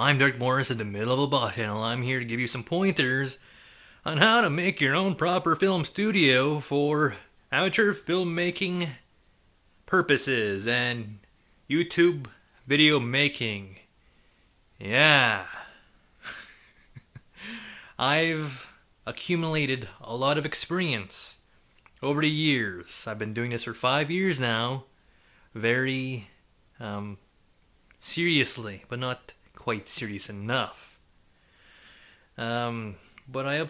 I'm Dirk Morris in the middle of a boss channel. I'm here to give you some pointers on how to make your own proper film studio for amateur filmmaking purposes and YouTube video making. Yeah. I've accumulated a lot of experience over the years. I've been doing this for 5 years now. Very seriously, but not quite serious enough. But I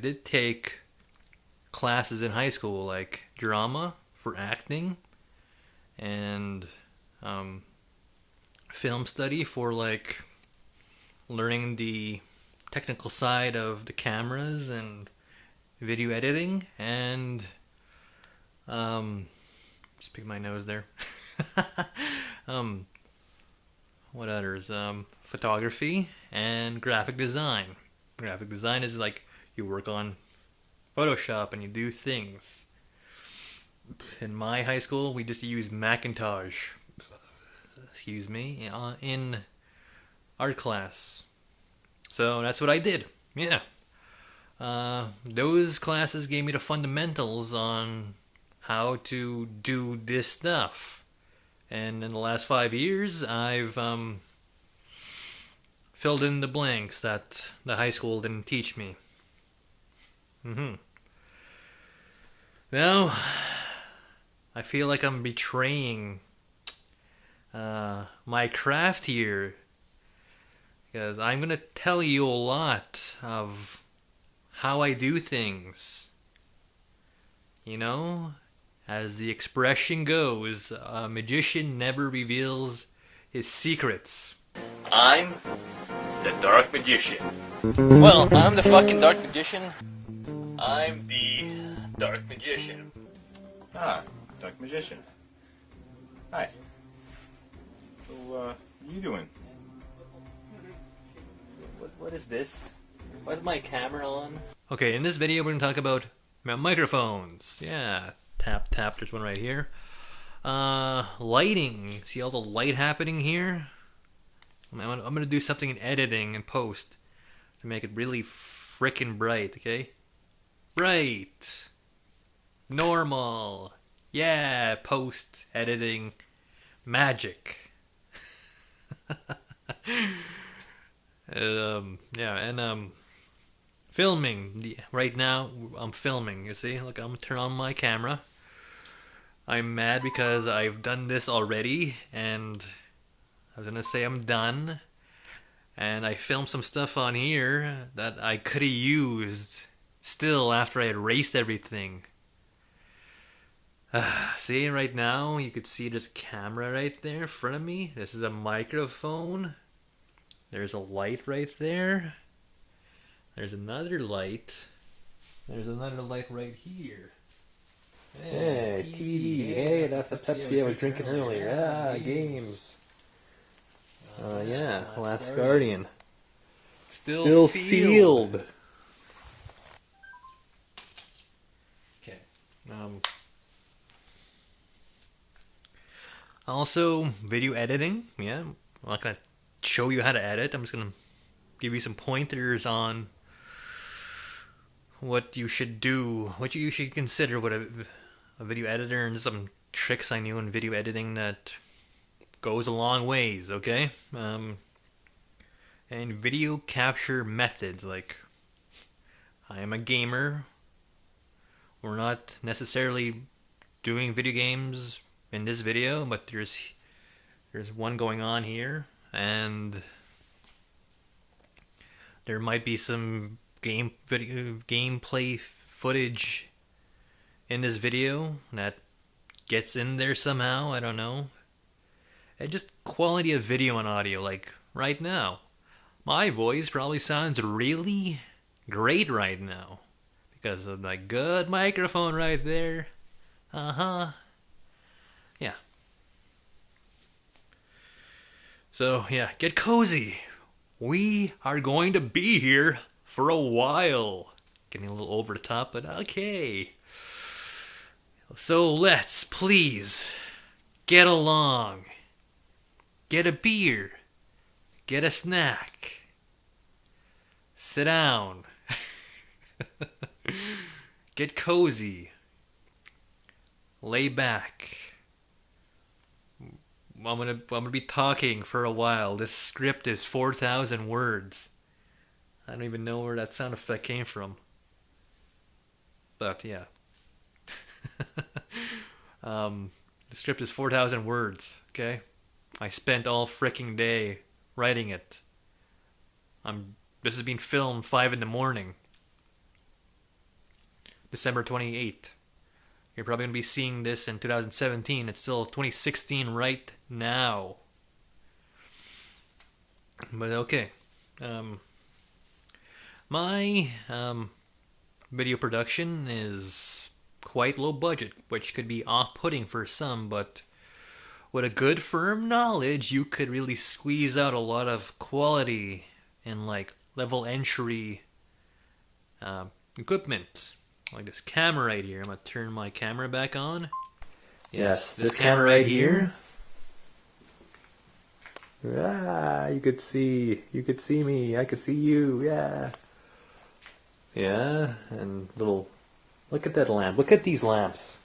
did take classes in high school, like drama for acting, and film study for like learning the technical side of the cameras and video editing, and just pick my nose there. What others? Photography and graphic design. Graphic design is like you work on Photoshop and you do things. In my high school, we just used Macintosh. Excuse me, in art class. So that's what I did. Yeah. Those classes gave me the fundamentals on how to do this stuff. And in the last 5 years, I've filled in the blanks that the high school didn't teach me. Now, I feel like I'm betraying my craft here, because I'm going to tell you a lot of how I do things. You know? As the expression goes, a magician never reveals his secrets. I'm the Dark Magician. Well, I'm the fucking Dark Magician. I'm the Dark Magician. Ah, Dark Magician. Hi. So, what are you doing? What is this? Why is my camera on? Okay, in this video we're going to talk about microphones. Yeah. Tap, tap, there's one right here. Lighting. See all the light happening here? I'm gonna do something in editing and post to make it really frickin' bright, okay? Bright! Normal! Yeah, post, editing, magic. Filming. Right now, I'm filming, you see? Look, I'm gonna turn on my camera. I'm mad because I've done this already, and I was gonna say I'm done. And I filmed some stuff on here that I could have used still after I had erased everything. See, right now, you could see this camera right there in front of me. This is a microphone. There's a light right there. There's another light. There's another light right here. Hey, TV. Hey, that's the Pepsi I was drinking earlier. Ah, games. Yeah, Last Guardian. Still sealed. Okay. Also, video editing. Yeah, I'm not gonna show you how to edit. I'm just gonna give you some pointers on what you should do, what you should consider with a video editor, and some tricks I knew in video editing that goes a long ways, okay? And video capture methods, like, I am a gamer. We're not necessarily doing video games in this video, but there's one going on here, and there might be some gameplay footage in this video that gets in there somehow. I don't know. And just quality of video and audio, like right now. My voice probably sounds really great right now because of my good microphone right there. Yeah. So, yeah, get cozy. We are going to be here for a while. Getting a little over the top, but okay. So let's please get along. Get a beer. get a snack, sit down, get cozy, lay back. I'm gonna be talking for a while. This script is 4,000 words. I don't even know where that sound effect came from. But yeah. The script is 4,000 words, okay? I spent all fricking day writing it. This is being filmed 5 in the morning. December 28th. You're probably going to be seeing this in 2017. It's still 2016 right now. But okay. My video production is quite low budget, which could be off-putting for some, but with a good firm knowledge, you could really squeeze out a lot of quality and like level entry equipment. Like this camera right here. I'm going to turn my camera back on. Yes, this camera right here. You could see me, I could see you, yeah. Yeah, and look at that lamp, look at these lamps.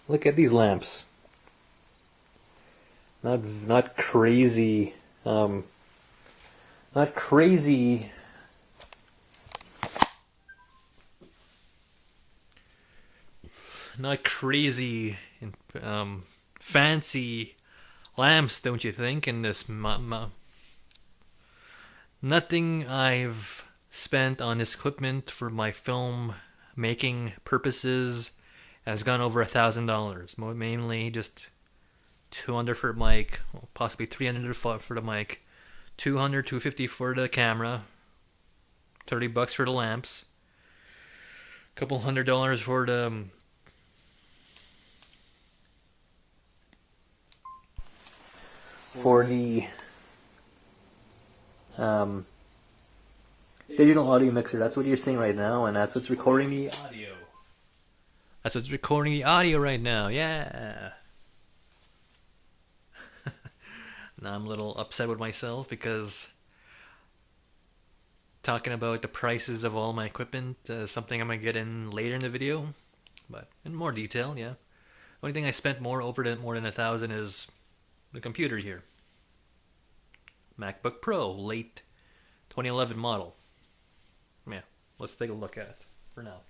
Look at these lamps. Not crazy, not crazy. Not crazy fancy lamps, don't you think? In this nothing I've spent on this equipment for my film making purposes has gone over $1,000. Mainly just $200 for the mic, possibly $300 for the mic, $200, $250 for the camera, $30 for the lamps, a couple $100 for the digital audio mixer. That's what you're seeing right now, and that's what's recording the audio. That's what's recording the audio right now, yeah. Now I'm a little upset with myself because talking about the prices of all my equipment is something I'm going to get in later in the video, but in more detail, yeah. The only thing I spent more than $1,000 is the computer here. MacBook Pro, late 2011 model. Yeah, let's take a look at it for now.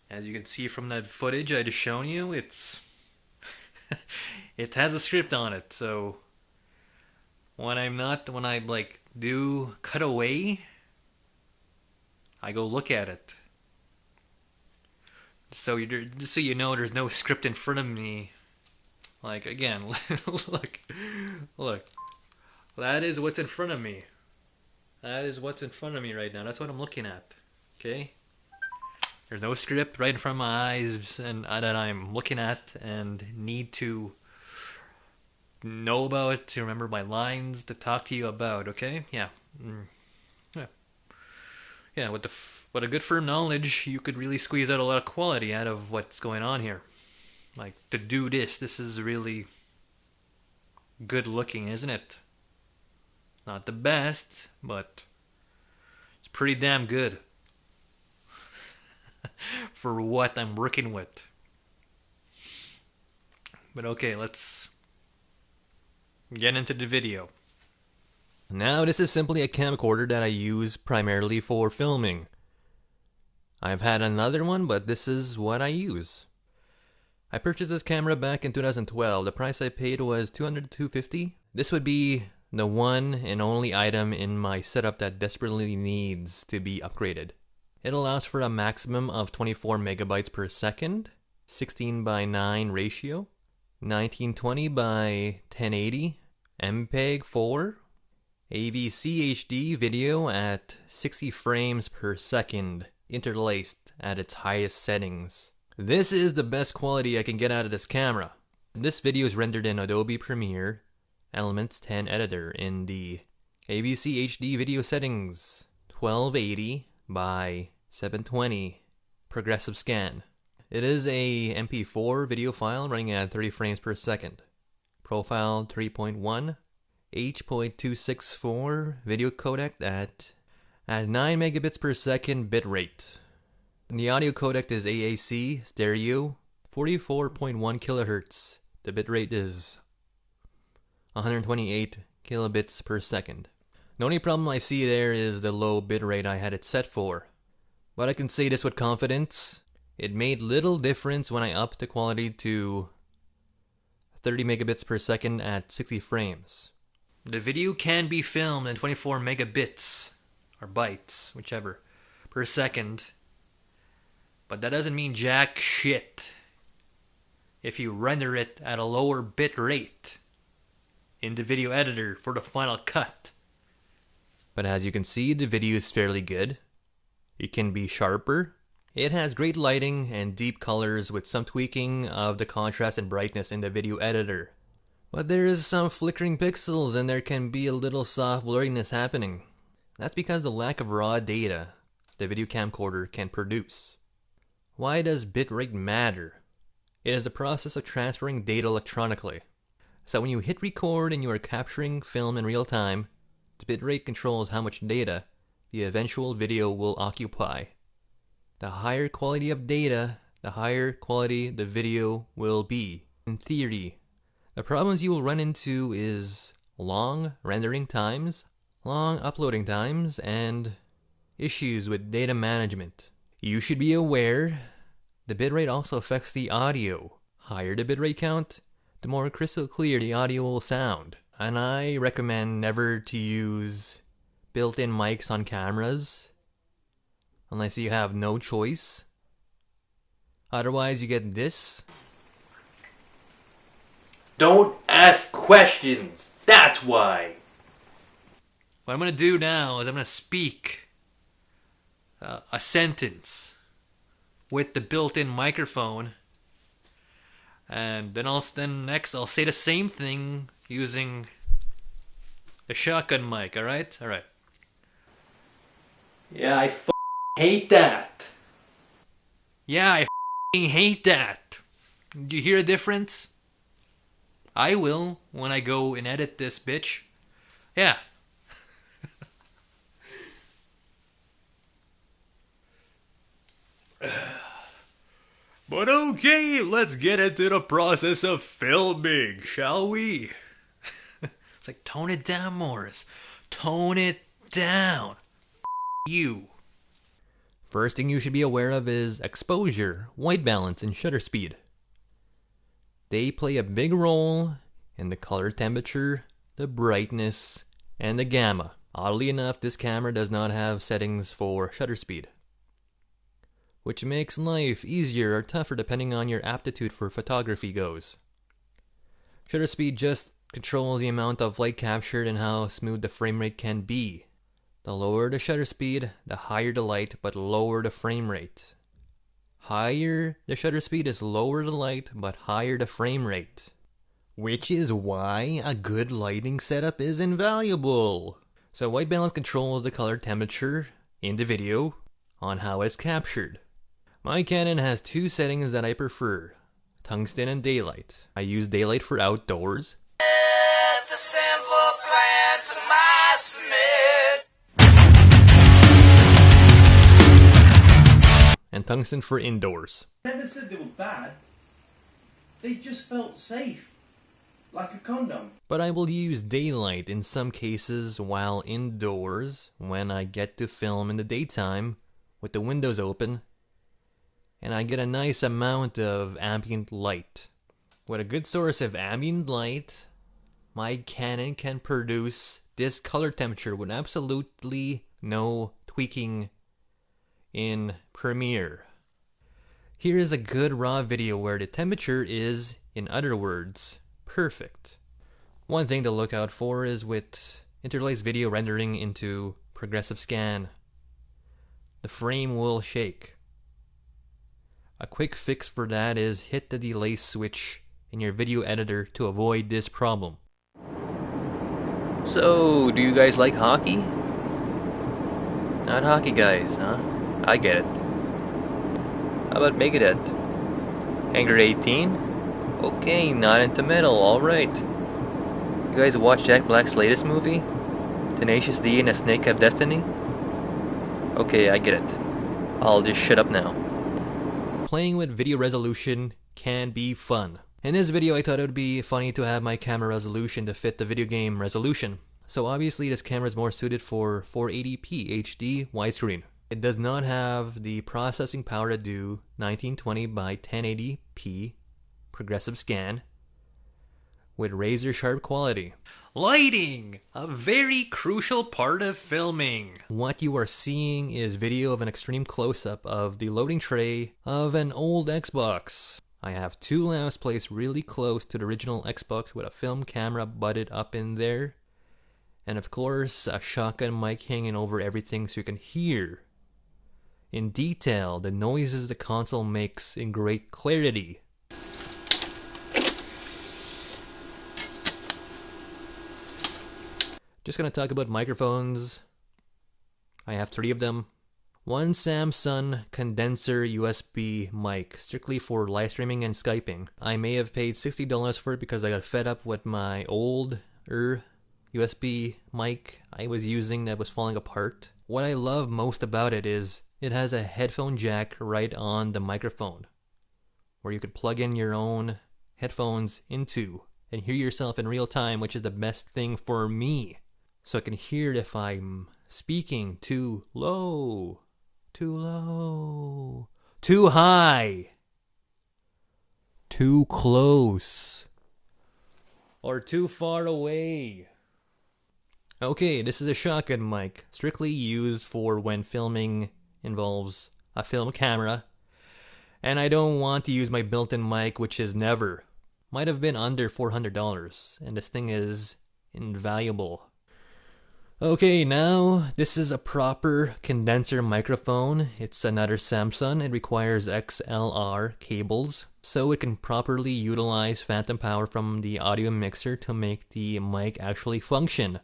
As you can see from that footage I just shown you, it's it has a script on it, so when I like do cut away, I go look at it. So just so you know, there's no script in front of me. Like again, look. That is what's in front of me. That is what's in front of me right now. That's what I'm looking at. Okay. There's no script right in front of my eyes and that I'm looking at and need to know about, to remember my lines to talk to you about. Okay. Yeah. Yeah, with a good firm knowledge, you could really squeeze out a lot of quality out of what's going on here. Like, to do this is really good looking, isn't it? Not the best, but it's pretty damn good for what I'm working with. But okay, let's get into the video. Now, this is simply a camcorder that I use primarily for filming. I've had another one, but this is what I use. I purchased this camera back in 2012. The price I paid was $200 to $250. This would be the one and only item in my setup that desperately needs to be upgraded. It allows for a maximum of 24 megabytes per second, 16:9 ratio, 1920 by 1080, MPEG 4, AVC HD video at 60 frames per second, interlaced at its highest settings. This is the best quality I can get out of this camera. This video is rendered in Adobe Premiere Elements 10 Editor in the AVC HD video settings, 1280 by 720 progressive scan. It is a MP4 video file running at 30 frames per second. Profile 3.1, H.264 video codec at 9 megabits per second bitrate. The audio codec is AAC stereo 44.1 kilohertz. The bitrate is 128 kilobits per second. The only problem I see there is the low bitrate I had it set for. But I can say this with confidence. It made little difference when I upped the quality to 30 megabits per second at 60 frames. The video can be filmed in 24 megabits, or bytes, whichever, per second. But that doesn't mean jack shit if you render it at a lower bit rate in the video editor for the final cut. But as you can see, the video is fairly good. It can be sharper. It has great lighting and deep colors with some tweaking of the contrast and brightness in the video editor. But there is some flickering pixels and there can be a little soft blurriness happening. That's because the lack of raw data the video camcorder can produce. Why does bitrate matter? It is the process of transferring data electronically. So when you hit record and you are capturing film in real time, the bitrate controls how much data the eventual video will occupy. The higher quality of data, the higher quality the video will be, in theory. The problems you will run into is long rendering times, long uploading times, and issues with data management. You should be aware the bitrate also affects the audio. Higher the bitrate count, the more crystal clear the audio will sound. And I recommend never to use built-in mics on cameras unless you have no choice. Otherwise you get this. Don't ask questions. That's why. What I'm going to do now is I'm going to speak a sentence with the built-in microphone, and then next I'll say the same thing using the shotgun mic. All right. Yeah, I hate that. Yeah, I hate that. Do you hear a difference? I will when I go and edit this bitch. Yeah. But okay, let's get into the process of filming, shall we? It's like, tone it down, Morris. Tone it down. You. First thing you should be aware of is exposure, white balance, and shutter speed. They play a big role in the color temperature, the brightness, and the gamma. Oddly enough, this camera does not have settings for shutter speed, which makes life easier or tougher depending on your aptitude for photography goes. Shutter speed just controls the amount of light captured and how smooth the frame rate can be. The lower the shutter speed, the higher the light, but lower the frame rate. Higher the shutter speed is lower the light, but higher the frame rate. Which is why a good lighting setup is invaluable. So white balance controls the color temperature in the video on how it's captured. My Canon has two settings that I prefer, tungsten and daylight. I use daylight for outdoors, and tungsten for indoors. Never said they were bad. They just felt safe, like a condom. But I will use daylight in some cases while indoors when I get to film in the daytime with the windows open and I get a nice amount of ambient light. With a good source of ambient light, my Canon can produce this color temperature with absolutely no tweaking in Premiere. Here is a good raw video where the temperature is, in other words, perfect. One thing to look out for is with interlaced video rendering into progressive scan. The frame will shake. A quick fix for that is hit the delay switch in your video editor to avoid this problem. So, do you guys like hockey? Not hockey guys, huh? I get it. How about Megadeth? Hangar 18? Okay, not into metal, alright. You guys watch Jack Black's latest movie? Tenacious D and a Snake of Destiny? Okay, I get it. I'll just shut up now. Playing with video resolution can be fun. In this video, I thought it would be funny to have my camera resolution to fit the video game resolution. So obviously this camera is more suited for 480p HD widescreen. It does not have the processing power to do 1920 by 1080p progressive scan with razor sharp quality. Lighting! A very crucial part of filming. What you are seeing is video of an extreme close-up of the loading tray of an old Xbox. I have two lamps placed really close to the original Xbox with a film camera butted up in there. And of course, a shotgun mic hanging over everything so you can hear in detail the noises the console makes in great clarity. Just gonna talk about microphones. I have 3 of them. One Samsung condenser USB mic, strictly for live streaming and Skyping. I may have paid $60 for it because I got fed up with my old USB mic I was using that was falling apart. What I love most about it is it has a headphone jack right on the microphone, where you could plug in your own headphones into and hear yourself in real time, which is the best thing for me. So I can hear it if I'm speaking too low, too low, too high, too close, or too far away. Okay, this is a shotgun mic, strictly used for when filming involves a film camera. And I don't want to use my built-in mic, which is never. Might have been under $400, and this thing is invaluable. Okay, now this is a proper condenser microphone. It's another Samsung. It requires XLR cables, so it can properly utilize phantom power from the audio mixer to make the mic actually function.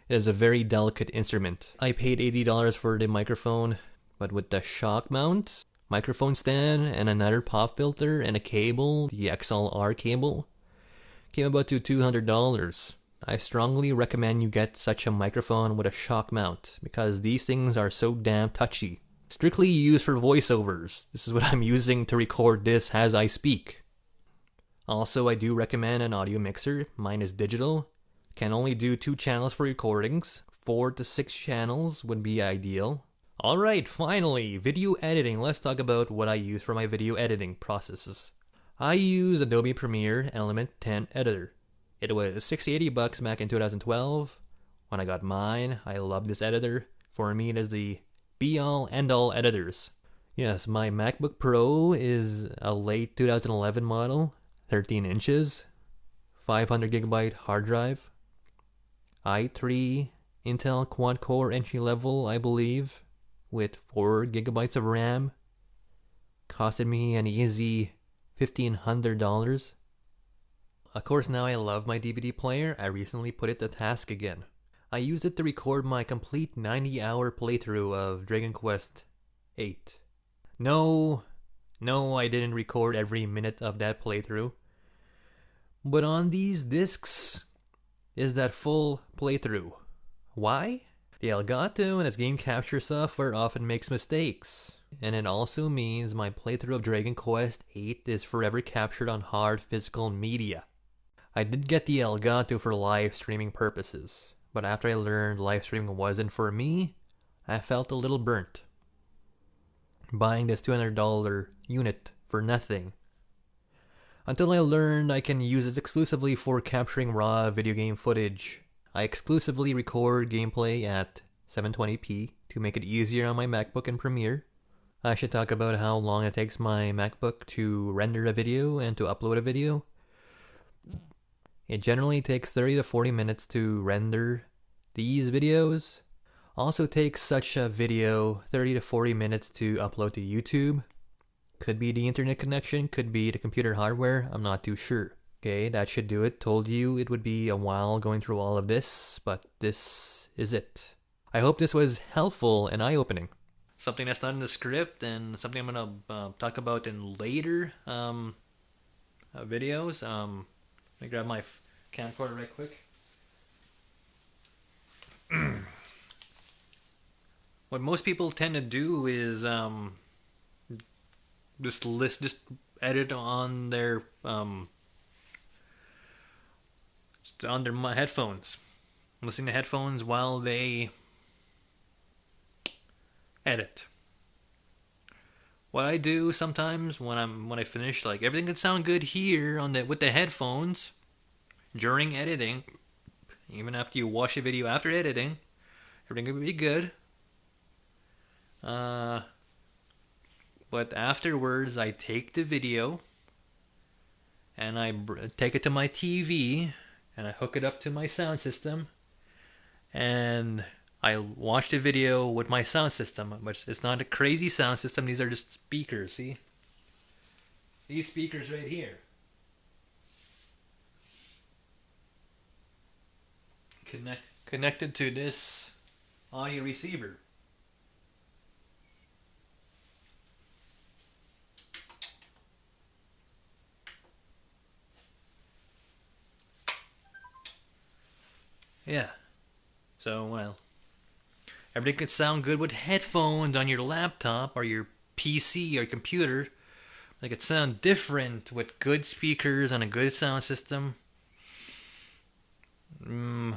It is a very delicate instrument. I paid $80 for the microphone, but with the shock mount, microphone stand, and another pop filter, and a cable, the XLR cable, came about to $200. I strongly recommend you get such a microphone with a shock mount, because these things are so damn touchy. Strictly used for voiceovers. This is what I'm using to record this as I speak. Also, I do recommend an audio mixer. Mine is digital. Can only do 2 channels for recordings. 4 to 6 channels would be ideal. Alright, finally, video editing. Let's talk about what I use for my video editing processes. I use Adobe Premiere Element 10 Editor. It was $60-80 back in 2012. When I got mine, I love this editor. For me, it is the be-all, end-all editors. Yes, my MacBook Pro is a late 2011 model, 13 inches, 500GB hard drive, i3 Intel quad-core entry-level, I believe, with 4GB of RAM. Costed me an easy $1,500. Of course, now I love my DVD player. I recently put it to task again. I used it to record my complete 90-hour playthrough of Dragon Quest VIII. No, I didn't record every minute of that playthrough. But on these discs is that full playthrough. Why? The Elgato and its game capture software often makes mistakes. And it also means my playthrough of Dragon Quest VIII is forever captured on hard physical media. I did get the Elgato for live streaming purposes, but after I learned live streaming wasn't for me, I felt a little burnt. Buying this $200 unit for nothing. Until I learned I can use it exclusively for capturing raw video game footage. I exclusively record gameplay at 720p to make it easier on my MacBook and Premiere. I should talk about how long it takes my MacBook to render a video and to upload a video. It generally takes 30 to 40 minutes to render these videos. Also takes such a video 30 to 40 minutes to upload to YouTube. Could be the internet connection, could be the computer hardware, I'm not too sure. Okay, that should do it. Told you it would be a while going through all of this, but this is it. I hope this was helpful and eye-opening. something that's not in the script and something I'm gonna talk about in later videos. Let me grab my camcorder right quick. What most people tend to do is just edit on their headphones, listening to headphones while they edit. What I do sometimes when I finish, like, everything can sound good here with the headphones during editing. Even after you watch the video after editing, everything will be good. But afterwards, I take the video and I take it to my TV and I hook it up to my sound system and I watch the video with my sound system. But it's not a crazy sound system. These are just speakers. See? These speakers right here. Connected to this audio receiver. Yeah. So, well, everything could sound good with headphones on your laptop or your PC or computer. They could sound different with good speakers and a good sound system. It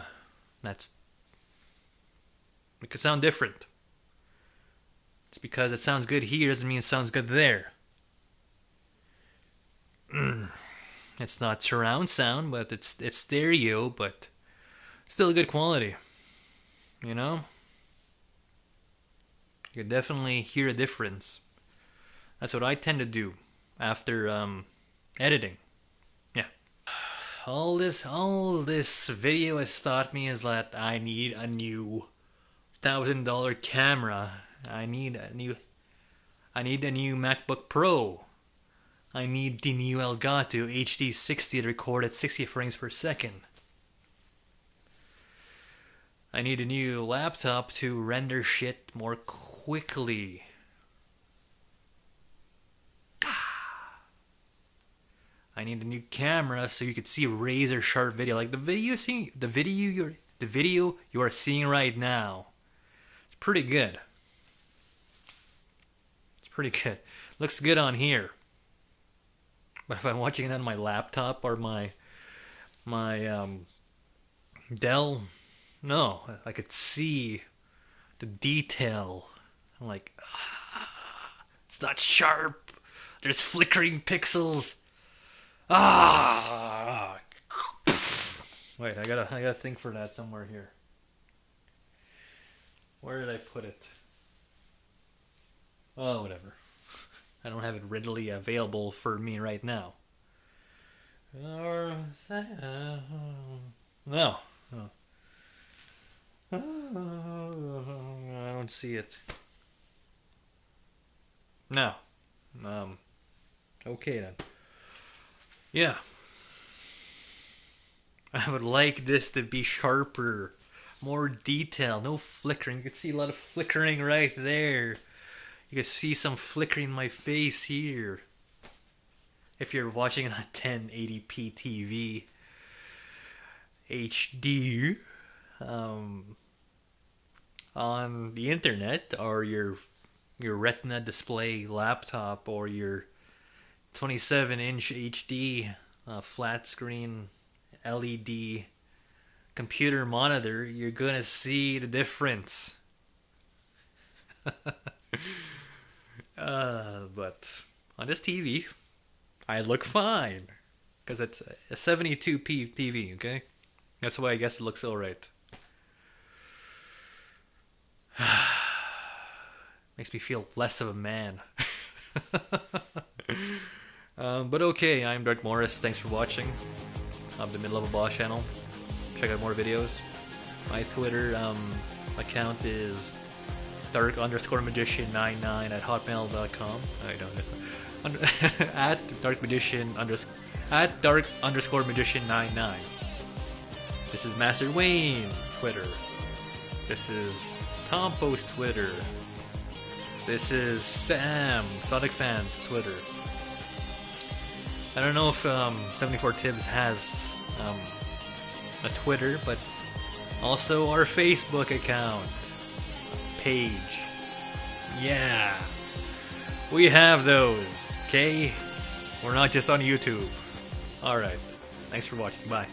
could sound different. Just because it sounds good here doesn't mean it sounds good there. It's not surround sound, but it's stereo, but still a good quality. You know? You can definitely hear a difference. That's what I tend to do after editing. Yeah. All this video has taught me is that I need a new $1,000 camera. I need a new MacBook Pro. I need the new Elgato HD60 to record at 60 frames per second. I need a new laptop to render shit more quickly. I need a new camera so you could see razor sharp video, like the video you are seeing right now. It's pretty good. Looks good on here. But if I'm watching it on my laptop or my Dell, no, I could see the detail. I'm like, it's not sharp. There's flickering pixels. Wait, I gotta think for that somewhere here. Where did I put it? Oh, whatever. I don't have it readily available for me right now. No. I don't see it. No. Okay then. Yeah. I would like this to be sharper, more detail, no flickering. You can see a lot of flickering right there. You can see some flickering in my face here. If you're watching it on 1080p TV HD on the internet, or your Retina display laptop, or your 27-inch HD flat screen LED computer monitor, you're gonna see the difference. But on this TV, I look fine because it's a 72p TV. Okay, that's why I guess it looks alright. Makes me feel less of a man. But okay, I'm Dark Morris. Thanks for watching. The Mid-Level Boss channel. Check out more videos. My Twitter account is dark_magician99 at hotmail.com. I don't understand. At dark_magician99. This is Master Wayne's Twitter. This is Tompo's Twitter. This is Sam, Sonic Fans, Twitter. I don't know if 74 Tibbs has a Twitter, but also our Facebook account page. Yeah, we have those, okay? We're not just on YouTube. Alright, thanks for watching, bye.